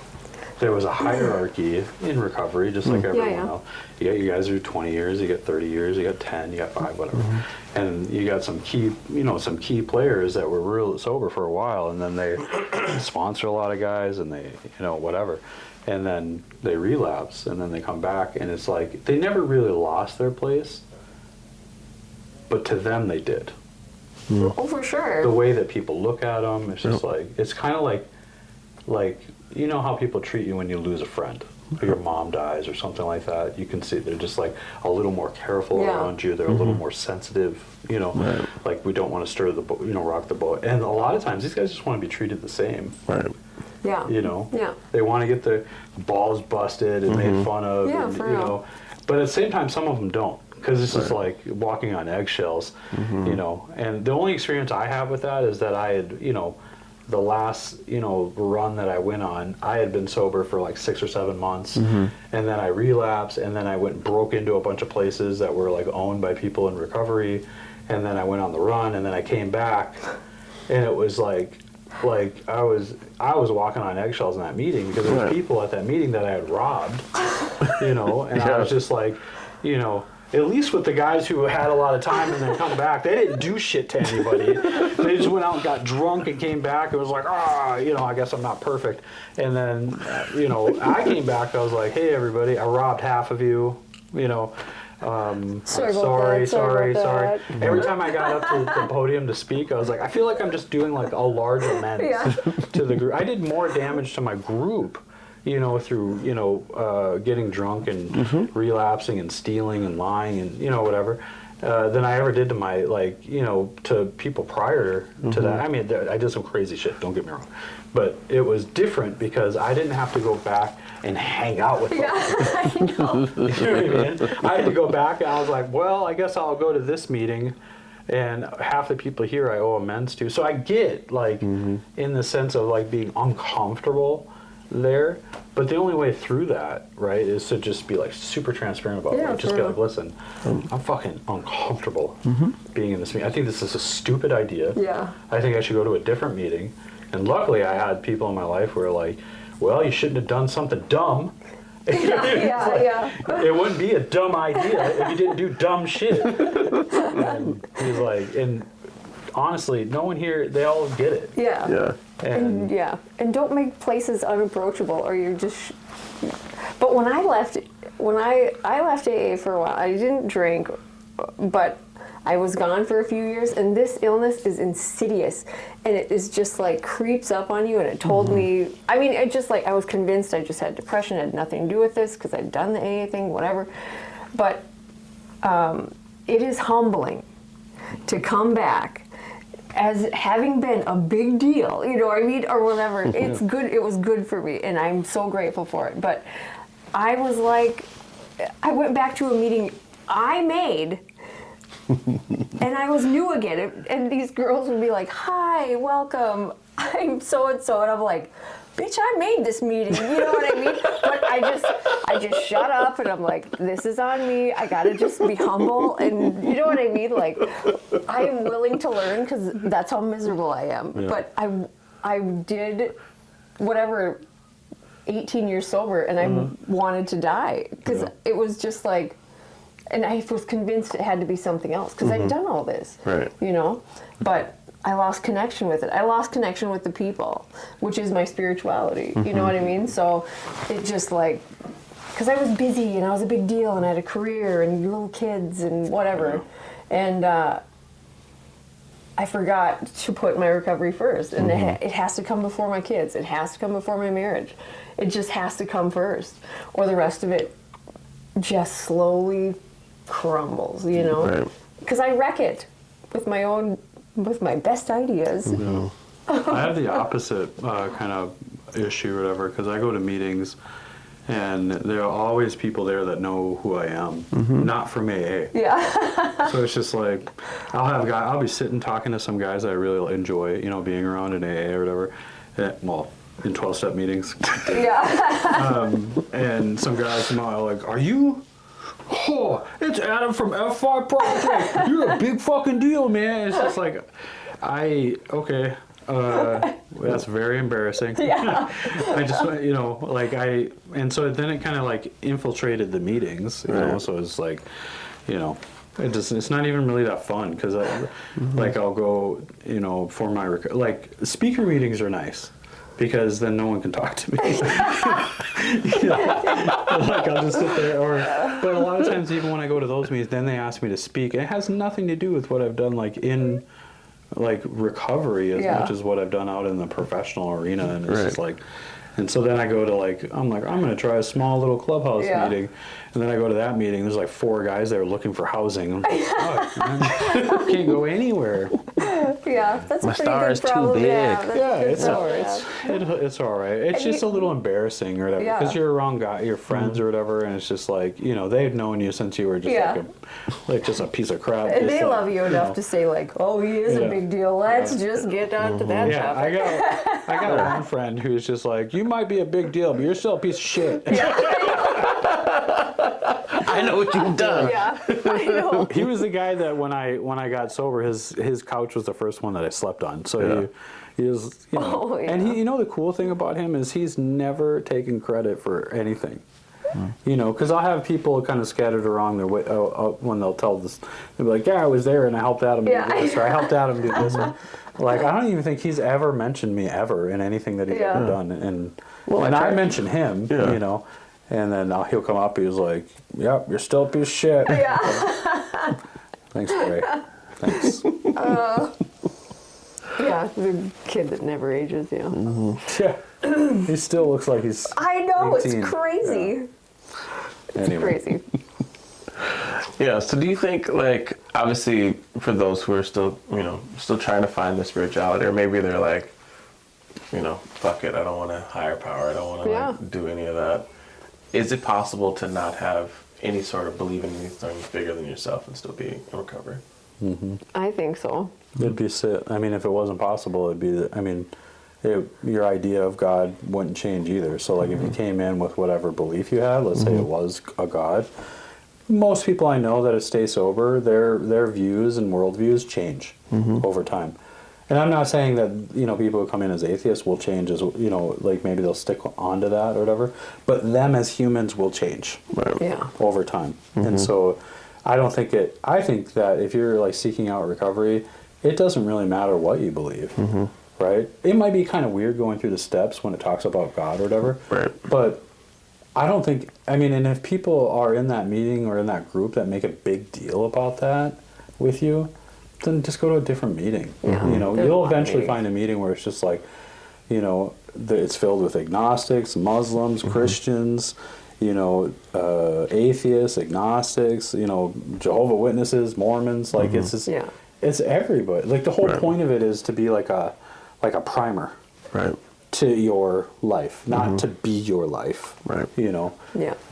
There was a hierarchy in recovery, just like everyone yeah. else. You got you guys who are 20 years, you got 30 years, you got 10, you got 5, whatever. And you got some key players that were real sober for a while, and then they sponsor a lot of guys, and they, whatever. And then they relapse, and then they come back, and it's like they never really lost their place, but to them they did. Oh, for sure. The way that people look at them, it's just like, it's kind of like you know how people treat you when you lose a friend, or your mom dies or something like that. You can see they're just like a little more careful Yeah. around you. They're a little more sensitive, like we don't want to stir the boat, rock the boat. And a lot of times these guys just want to be treated the same, Right. Yeah. Yeah. Yeah. They want to get their balls busted and made fun of, Yeah, and, for real. but at the same time, some of them don't. Because this is like walking on eggshells, And the only experience I have with that is that I had, the last, run that I went on, I had been sober for like 6 or 7 months, and then I relapsed, and then I went and broke into a bunch of places that were like owned by people in recovery, and then I went on the run, and then I came back, and it was like I was walking on eggshells in that meeting because there were people at that meeting that I had robbed, and I was just like, at least with the guys who had a lot of time and then come back, they didn't do shit to anybody. They just went out and got drunk and came back and was like, I guess I'm not perfect. And then, I came back, I was like, hey, everybody, I robbed half of you, sorry. Sorry about that. Every time I got up to the podium to speak, I was like, I feel like I'm just doing like a large amends to the group. I did more damage to my group, through, getting drunk and relapsing and stealing and lying and, whatever, than I ever did to my, to people prior to that. I mean, I did some crazy shit, don't get me wrong. But it was different because I didn't have to go back and hang out with them. Yeah, I know. You know what I mean? I had to go back and I was like, well, I guess I'll go to this meeting And half the people here I owe amends to. So I get, like, in the sense of, like, being uncomfortable there. But the only way through that, right, is to just be, like, super transparent about it. Just be like, listen, I'm fucking uncomfortable being in this meeting. I think this is a stupid idea. Yeah. I think I should go to a different meeting. And luckily I had people in my life who were like, well, you shouldn't have done something dumb. It wouldn't be a dumb idea if you didn't do dumb shit. And he's like, and honestly, no one here, they all get it. Yeah. And And don't make places unapproachable, or you're just. But when I left AA for a while, I didn't drink, but I was gone for a few years, and this illness is insidious, and it is just like creeps up on you. And it told me, I mean, it just like I was convinced I just had depression, it had nothing to do with this because I'd done the AA thing, whatever. But it is humbling to come back as having been a big deal, you know what I mean, or whatever. It's good. It was good for me, and I'm so grateful for it. But I was like, I went back to a meeting I made. And I was new again, and these girls would be like, "Hi, welcome. I'm so and so," and I'm like, "Bitch, I made this meeting." You know what I mean? But I just shut up, and I'm like, "This is on me. I gotta just be humble," and you know what I mean? Like, I am willing to learn because that's how miserable I am. Yeah. But I did whatever, 18 years sober, and I wanted to die because it was just like. And I was convinced it had to be something else because I'd done all this, you know. But I lost connection with it. I lost connection with the people, which is my spirituality. You know what I mean? So it just like, because I was busy and I was a big deal and I had a career and little kids and whatever, and I forgot to put my recovery first. And it has to come before my kids. It has to come before my marriage. It just has to come first, or the rest of it just slowly crumbles, you know, because I wreck it with my best ideas. I have the opposite kind of issue or whatever, because I go to meetings and there are always people there that know who I am, not from AA. So it's just like, I'll be sitting talking to some guys I really enjoy, you know, being around in AA or whatever, well, in 12-step meetings. And some guys come out like, "Are you? Oh, it's Adam from F5 Project. You're a big fucking deal, man." It's just like, okay. That's very embarrassing. I just, you know, like and so then it kind of like infiltrated the meetings, you know, so it's like, you know, it's not even really that fun because like I'll go, you know, for my, like speaker meetings are nice. Because then no one can talk to me. You know? Like I'll just sit there, but a lot of times even when I go to those meetings, then they ask me to speak. It has nothing to do with what I've done, like in, like recovery as much as what I've done out in the professional arena, and it's just like, and so then I go to like, I'm going to try a small little clubhouse meeting, and then I go to that meeting. There's like 4 guys there looking for housing. I'm like, fuck, man, I can't go anywhere. That's My a pretty star good is too problem. big. It's all right. It's just a little embarrassing or whatever, because you're around your friends or whatever, and it's just like, you know, they've known you since you were just like just a piece of crap. And they like, love you enough to say like, "Oh, he is a big deal. Let's just get on to that topic." I got one friend who's just like, "You might be a big deal, but you're still a piece of shit." I know what you've done. I know. He was the guy that when I got sober, his couch was the first one that I slept on. So he was, you know, and he, you know, the cool thing about him is he's never taken credit for anything. You know, because I'll have people kind of scattered around their way when they'll tell this. They'll be like, "Yeah, I was there and I helped Adam do this, or I helped Adam do this." Like, I don't even think he's ever mentioned me ever in anything that he's ever done, and I mention him, you know. And then he'll come up. He was like, "Yep, you're still a piece of shit." Thanks, Ray. Thanks. The kid that never ages. He still looks like he's. I know, 18. it's crazy. It's crazy. So do you think, like, obviously for those who are still, you know, still trying to find their spirituality, or maybe they're like, you know, fuck it, I don't want a higher power, I don't want to like, do any of that. Is it possible to not have any sort of belief in anything bigger than yourself and still be in recovery? I think so. It'd be, I mean, if it wasn't possible, it'd be, your idea of God wouldn't change either. So, like, if you came in with whatever belief you had, let's say it was a God, most people I know that stay sober, their views and worldviews change over time. And I'm not saying that, people who come in as atheists will change as, like maybe they'll stick onto that or whatever, but them as humans will change over time. And so I think that if you're like seeking out recovery, it doesn't really matter what you believe, right? It might be kind of weird going through the steps when it talks about God or whatever, but I don't think, and if people are in that meeting or in that group that make a big deal about that with you, then just go to a different meeting. You'll eventually find a meeting where it's just like, it's filled with agnostics, Muslims, Christians, atheists, agnostics, Jehovah's Witnesses, Mormons. Like it's just, it's everybody. Like the whole point of it is to be like a primer. Right. To your life, not to be your life. Right. We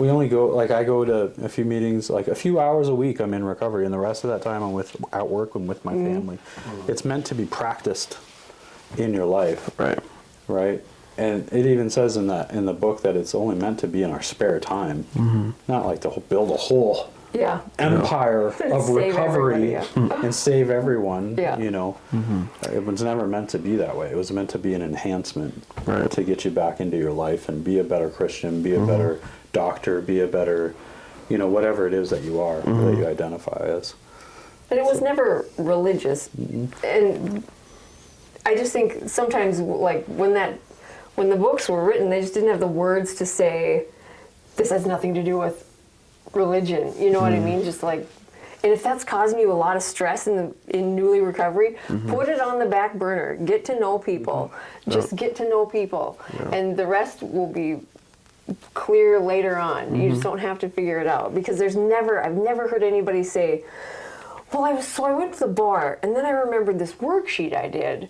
only go, I go to a few meetings, like a few hours a week I'm in recovery, and the rest of that time I'm at work and with my family. It's meant to be practiced in your life. Right. And it even says in the book that it's only meant to be in our spare time, not like to build a whole empire of recovery and save everyone. It was never meant to be that way. It was meant to be an enhancement to get you back into your life and be a better Christian, be a better doctor, be a better, whatever it is that you are, that you identify as. And it was never religious. And I just think sometimes, like, when the books were written, they just didn't have the words to say, this has nothing to do with religion, you know what I mean? Just like, and if that's causing you a lot of stress in newly recovery, put it on the back burner. Get to know people. Just get to know people, and the rest will be clear later on. You just don't have to figure it out, because I've never heard anybody say, well, I went to the bar, and then I remembered this worksheet I did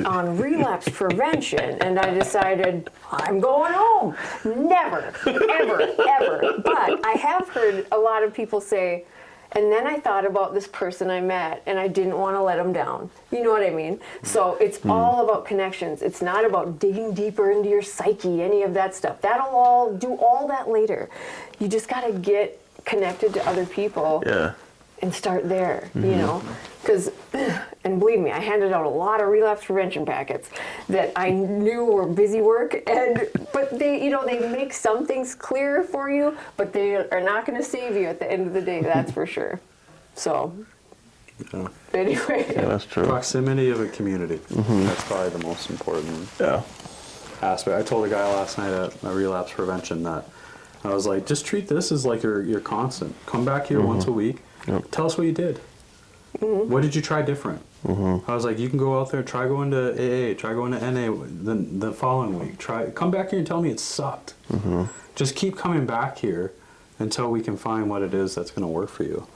on relapse prevention, and I decided I'm going home. Never, ever, ever. But I have heard a lot of people say, and then I thought about this person I met, and I didn't want to let them down. You know what I mean? So it's all about connections. It's not about digging deeper into your psyche, any of that stuff. That'll all do all that later. You just got to get connected to other people. And start there, because, and believe me, I handed out a lot of relapse prevention packets that I knew were busy work, but they, they make some things clearer for you, but they are not going to save you at the end of the day, that's for sure. So, anyway. Yeah, that's true. Proximity of a community. That's probably the most important aspect. I told a guy last night at relapse prevention that I was like, just treat this as like your constant. Come back here once a week. Tell us what you did. What did you try different? I was like, you can go out there, try going to AA, try going to NA the following week. Come back here and tell me it sucked. Just keep coming back here until we can find what it is that's going to work for you.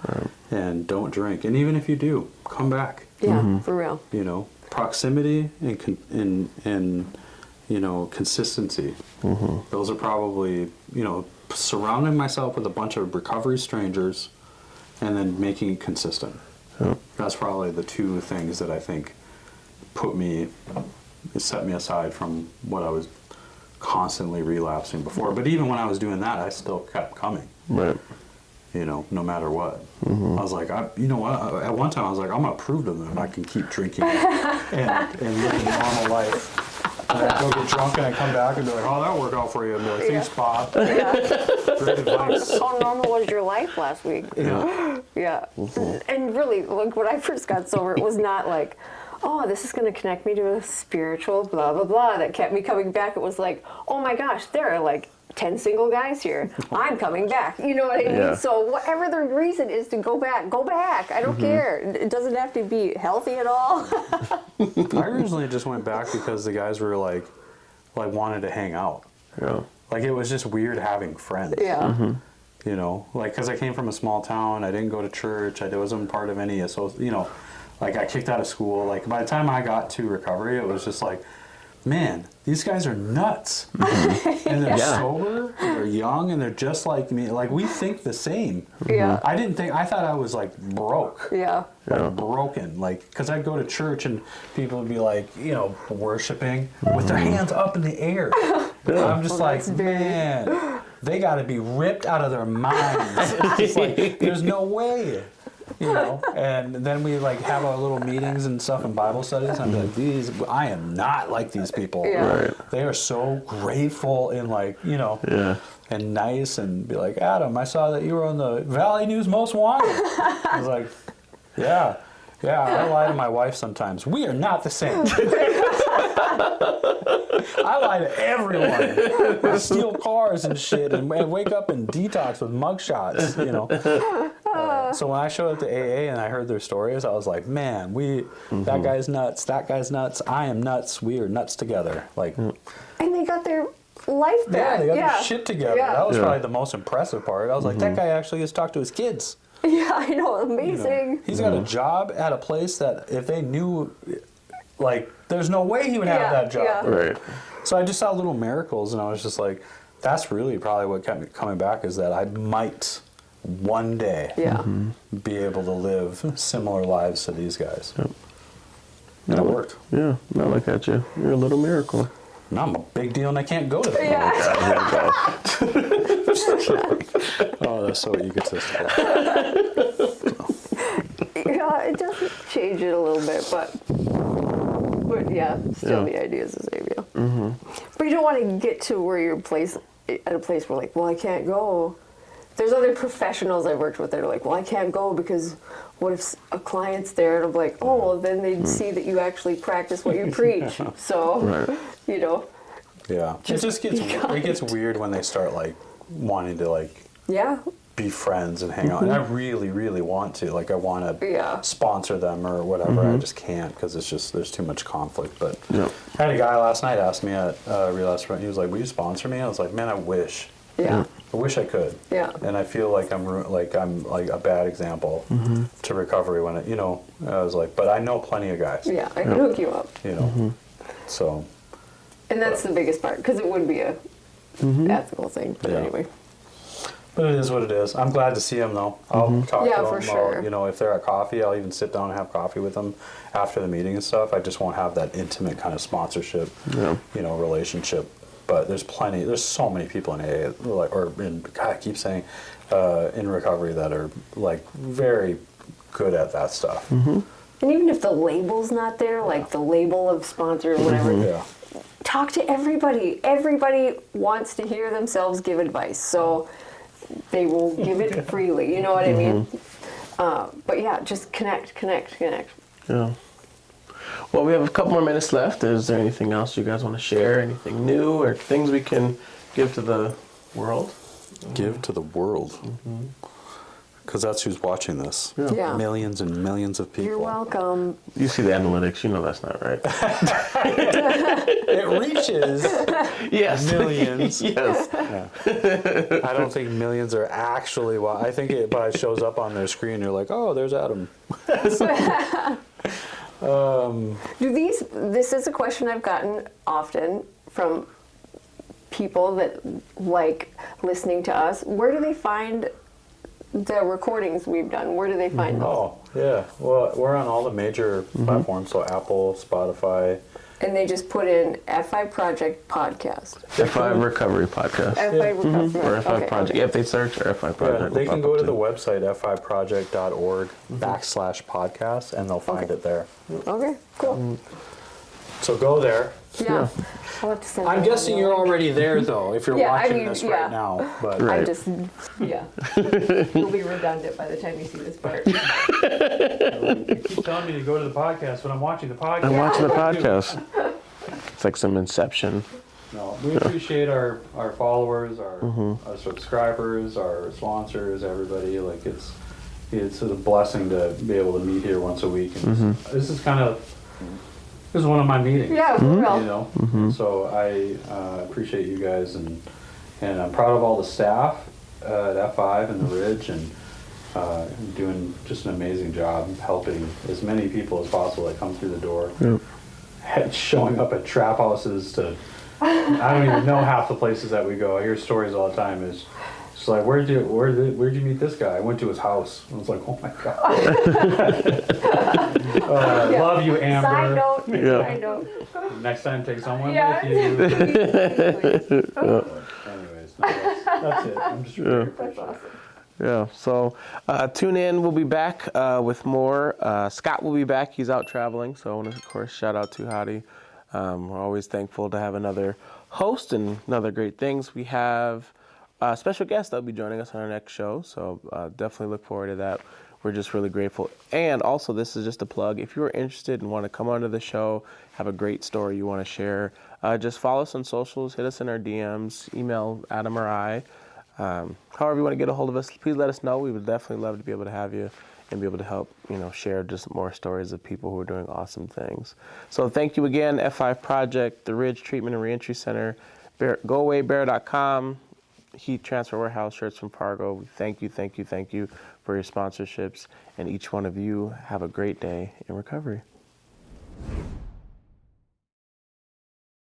And don't drink. And even if you do, come back. For real. Proximity and consistency. Those are probably, surrounding myself with a bunch of recovery strangers and then making it consistent. That's probably the two things that I think set me aside from what I was constantly relapsing before. But even when I was doing that, I still kept coming. No matter what. I was like, at one time I was like, I'm going to prove to them I can keep drinking and living a normal life. And I'd go get drunk and I'd come back and be like, oh, that worked out for you. And be like, thanks, Bob. Great advice. How normal was your life last week? And really, like, when I first got sober, it was not like, oh, this is going to connect me to a spiritual blah, blah, blah, that kept me coming back. It was like, oh my gosh, there are like 10 single guys here. I'm coming back. You know what I mean? So whatever the reason is to go back, go back. I don't care. It doesn't have to be healthy at all. I originally just went back because the guys were like wanted to hang out. Like it was just weird having friends. Because I came from a small town. I didn't go to church. I wasn't part of any like I kicked out of school. Like by the time I got to recovery, it was just like man, these guys are nuts. And they're sober, they're young, and they're just like me. Like, we think the same. Yeah. I thought I was like broke. Yeah. Like broken. Like, because I'd go to church and people would be like, you know, worshiping with their hands up in the air. I'm just like, man, they got to be ripped out of their minds. It's just like, there's no way. You know, and then we like have our little meetings and stuff and Bible studies. And I'm like, I am not like these people. Yeah. Right. They are so grateful and like, you know, and nice, and be like, Adam, I saw that you were on the Valley News Most Wanted. I was like, yeah, I lie to my wife sometimes. We are not the same. I lie to everyone. I steal cars and shit, and wake up and detox with mugshots, you know. So when I showed up to AA and I heard their stories, I was like, man, that guy's nuts, that guy's nuts, I am nuts, we are nuts together. Like, And they got their life back. yeah, they got their shit together. Yeah. That was probably the most impressive part. I was like, that guy actually gets to talk to his kids. Yeah, I know, amazing. You know, he's got a job at a place that if they knew, like, there's no way he would have that job. Yeah. Right. So I just saw little miracles, and I was just like, that's really probably what kept me coming back, is that I might one day be able to live similar lives to these guys. Yep. And it worked. Yeah, I look at you. You're a little miracle. Now I'm a big deal and I can't go to them. Yeah. Oh, that's so egotistical. Yeah, it does change it a little bit, but yeah, still the idea is the same. Yeah. But you don't want to get to where you're at a place where, like, well, I can't go. There's other professionals I've worked with that are like, well, I can't go because what if a client's there? And I'm like, oh, well, then they'd see that you actually practice what you preach. So, you know. Yeah. It just gets weird when they start, like, wanting to, like, be friends and hang out. And I really, really want to. Like, I want to sponsor them or whatever. I just can't because it's just, there's too much conflict. But I had a guy last night ask me at Relapse Front, he was like, will you sponsor me? I was like, man, I wish. Yeah. I wish I could. Yeah. And I feel like I'm like a bad example to recovery when I was like, but I know plenty of guys. Yeah, I can hook you up. You know, so. And that's the biggest part, because it would be a ethical thing. But anyway. But it is what it is. I'm glad to see them though. I'll talk to them. for sure. You know, if they're at coffee, I'll even sit down and have coffee with them after the meeting and stuff. I just won't have that intimate kind of sponsorship, relationship. But there's so many people in AA, I keep saying, in recovery that are like very good at that stuff. And even if the label's not there, like the label of sponsor or whatever, talk to everybody. Everybody wants to hear themselves give advice, so they will give it freely. You know what I mean? But yeah, just connect. Yeah. Well, we have a couple more minutes left. Is there anything else you guys want to share? Anything new or things we can give to the world? Give to the world. Because that's who's watching this. Yeah. Millions and millions of people. You're welcome. You see the analytics. You know that's not right. It reaches millions. Yes. Yeah. I don't think millions are actually. I think it probably shows up on their screen. You're like, oh, there's Adam. This is a question I've gotten often from people that like listening to us. Where do they find the recordings we've done? Where do they find those? Oh, yeah. Well, we're on all the major platforms, so Apple, Spotify. And they just put in F5 Project Podcast. F5 Recovery Podcast. F5 Recovery. Or F5 Project. Yeah, if they search or F5 Project. Yeah, they can go to the website, f5project.org/podcast, and they'll find it there. Okay, cool. So go there. Yeah. I'll have to send I'm that guessing on you're the way. already there, though, if you're watching this yeah. right now. But Right. I just, You'll be redundant by the time you see this part. You keep telling me to go to the podcast when I'm watching the podcast. I'm watching the podcast. It's like some Inception. No, we appreciate our followers, our subscribers, our sponsors, everybody. Like it's a blessing to be able to meet here once a week. And this is one of my meetings. Yeah, for real. You know, so I appreciate you guys, and I'm proud of all the staff at F5 and the Ridge, and doing just an amazing job helping as many people as possible that come through the door. showing up at trap houses to, I don't even know half the places that we go. I hear stories all the time. It's like, where'd you meet this guy? I went to his house. I was like, oh my God. I love you, Amber. Side note. Yeah. Side note. Next time, take someone Yeah. with you. Anyways, that's it. I'm just really appreciative. Yeah, so tune in. We'll be back with more. Scott will be back. He's out traveling, so I want to, of course, shout out to Hadi. We're always thankful to have another host and another great things. We have a special guest that'll be joining us on our next show, so definitely look forward to that. We're just really grateful. And also, this is just a plug. If you're interested and want to come onto the show, have a great story you want to share, just follow us on socials, hit us in our DMs, email Adam or I. However you want to get a hold of us, please let us know. We would definitely love to be able to have you and be able to help, share just more stories of people who are doing awesome things. So thank you again, F5 Project, the Ridge Treatment and Reentry Center, GoAwayBear.com, Heat Transfer Warehouse, Shirts from Fargo. Thank you for your sponsorships. And each one of you, have a great day in recovery.